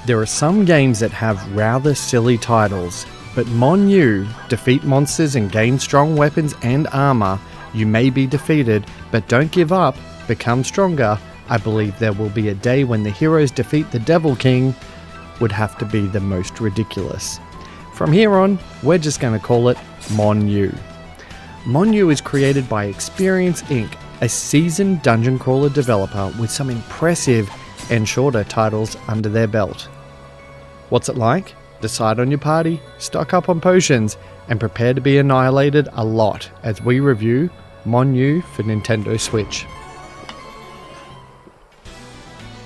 There are some games that have rather silly titles, but Mon Yu, defeat monsters and gain strong weapons and armor. You may be defeated, but don't give up, become stronger. I believe there will be a day when the heroes defeat the Devil King would have to be the most ridiculous. From here on, we're just going to call it Mon Yu. Mon Yu is created by Experience Inc., a seasoned dungeon crawler developer with some impressive and shorter titles under their belt. What's it like? Decide on your party, stock up on potions, and prepare to be annihilated a lot as we review Mon Yu for Nintendo Switch.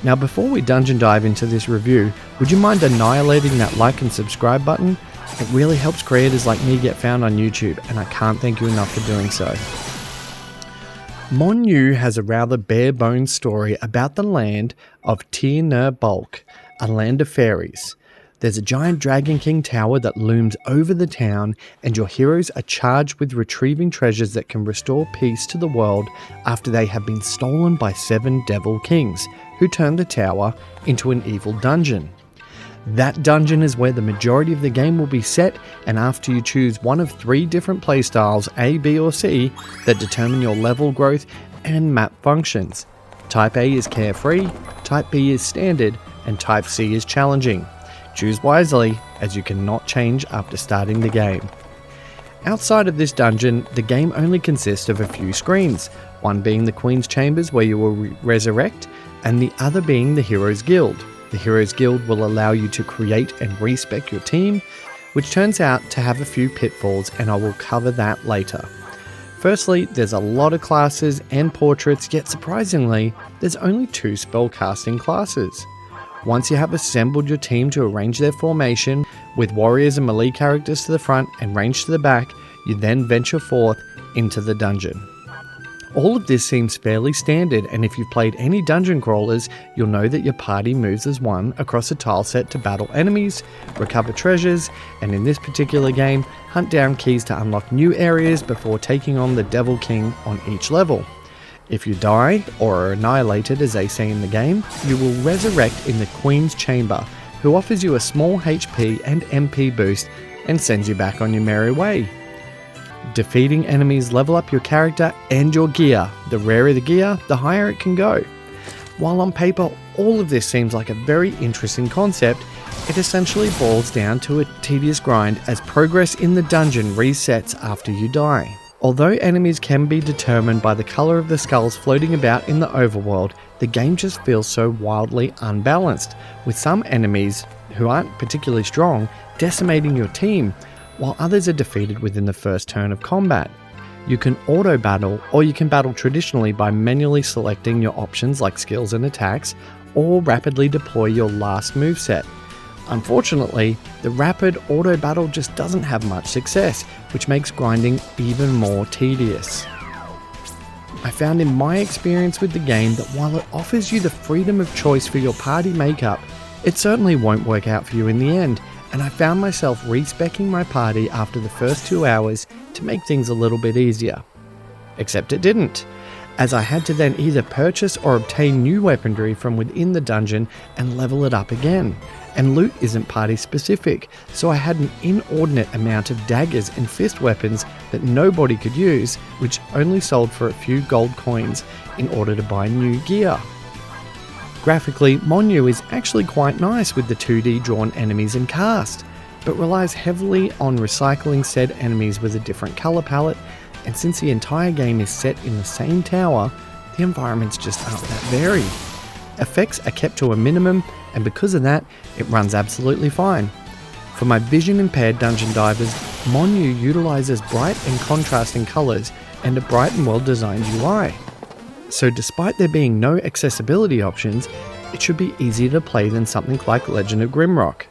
Now before we dungeon dive into this review, would you mind annihilating that like and subscribe button? It really helps creators like me get found on YouTube, and I can't thank you enough for doing so. Mon Yu has a rather bare-bones story about the land of Tir Ner Bulk, a land of fairies. There's a giant Dragon King tower that looms over the town, and your heroes are charged with retrieving treasures that can restore peace to the world after they have been stolen by 7 Devil Kings, who turned the tower into an evil dungeon. That dungeon is where the majority of the game will be set, and after you choose one of 3 different playstyles, A, B or C, that determine your level growth and map functions. Type A is carefree, Type B is standard, and Type C is challenging. Choose wisely, as you cannot change after starting the game. Outside of this dungeon, the game only consists of a few screens, one being the Queen's Chambers where you will resurrect, and the other being the Heroes Guild. The Heroes Guild will allow you to create and respec your team, which turns out to have a few pitfalls, and I will cover that later. Firstly, there's a lot of classes and portraits, yet surprisingly, there's only 2 spellcasting classes. Once you have assembled your team to arrange their formation, with warriors and melee characters to the front and range to the back, you then venture forth into the dungeon. All of this seems fairly standard, and if you've played any dungeon crawlers, you'll know that your party moves as one across a tile set to battle enemies, recover treasures, and in this particular game, hunt down keys to unlock new areas before taking on the Devil King on each level. If you die, or are annihilated as they say in the game, you will resurrect in the Queen's Chamber, who offers you a small HP and MP boost and sends you back on your merry way. Defeating enemies level up your character and your gear. The rarer the gear, the higher it can go. While on paper all of this seems like a very interesting concept, it essentially boils down to a tedious grind as progress in the dungeon resets after you die. Although enemies can be determined by the colour of the skulls floating about in the overworld, the game just feels so wildly unbalanced, with some enemies, who aren't particularly strong, decimating your team, while others are defeated within the first turn of combat. You can auto-battle, or you can battle traditionally by manually selecting your options like skills and attacks, or rapidly deploy your last moveset. Unfortunately, the rapid auto battle just doesn't have much success, which makes grinding even more tedious. I found in my experience with the game that while it offers you the freedom of choice for your party makeup, it certainly won't work out for you in the end, and I found myself respecking my party after the first 2 hours to make things a little bit easier. Except it didn't, as I had to then either purchase or obtain new weaponry from within the dungeon and level it up again. And loot isn't party specific, so I had an inordinate amount of daggers and fist weapons that nobody could use, which only sold for a few gold coins in order to buy new gear. Graphically, Mon Yu is actually quite nice with the 2D drawn enemies and cast, but relies heavily on recycling said enemies with a different colour palette, and since the entire game is set in the same tower, the environments just aren't that varied. Effects are kept to a minimum, and because of that, it runs absolutely fine. For my vision impaired dungeon divers, Mon Yu utilises bright and contrasting colours and a bright and well designed UI. So despite there being no accessibility options, it should be easier to play than something like Legend of Grimrock.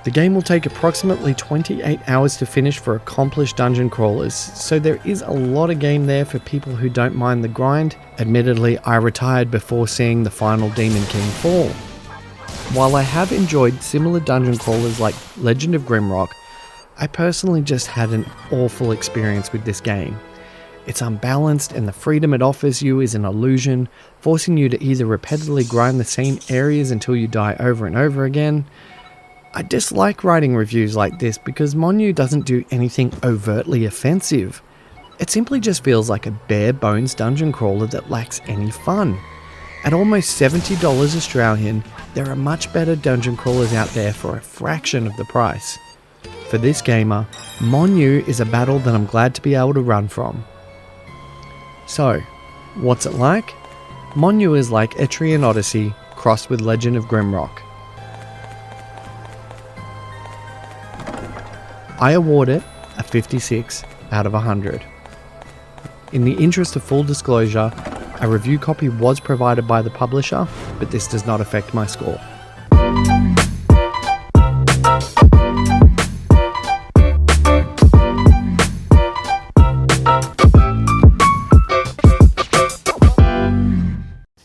The game will take approximately 28 hours to finish for accomplished dungeon crawlers, so there is a lot of game there for people who don't mind the grind. Admittedly, I retired before seeing the final Demon King fall. While I have enjoyed similar dungeon crawlers like Legend of Grimrock, I personally just had an awful experience with this game. It's unbalanced, and the freedom it offers you is an illusion, forcing you to either repeatedly grind the same areas until you die over and over again. I dislike writing reviews like this because Mon Yu doesn't do anything overtly offensive. It simply just feels like a bare bones dungeon crawler that lacks any fun. At almost $70 Australian, there are much better dungeon crawlers out there for a fraction of the price. For this gamer, Mon Yu is a battle that I'm glad to be able to run from. So, what's it like? Mon Yu is like Etrian Odyssey crossed with Legend of Grimrock. I award it a 56 out of 100. In the interest of full disclosure, a review copy was provided by the publisher, but this does not affect my score.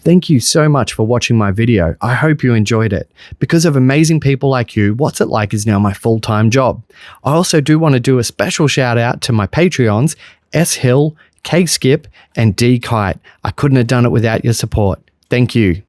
Thank you so much for watching my video. I hope you enjoyed it. Because of amazing people like you, What's It Like is now my full-time job. I also do want to do a special shout out to my Patreons, S Hill, K Skip, and D Kite. I couldn't have done it without your support. Thank you.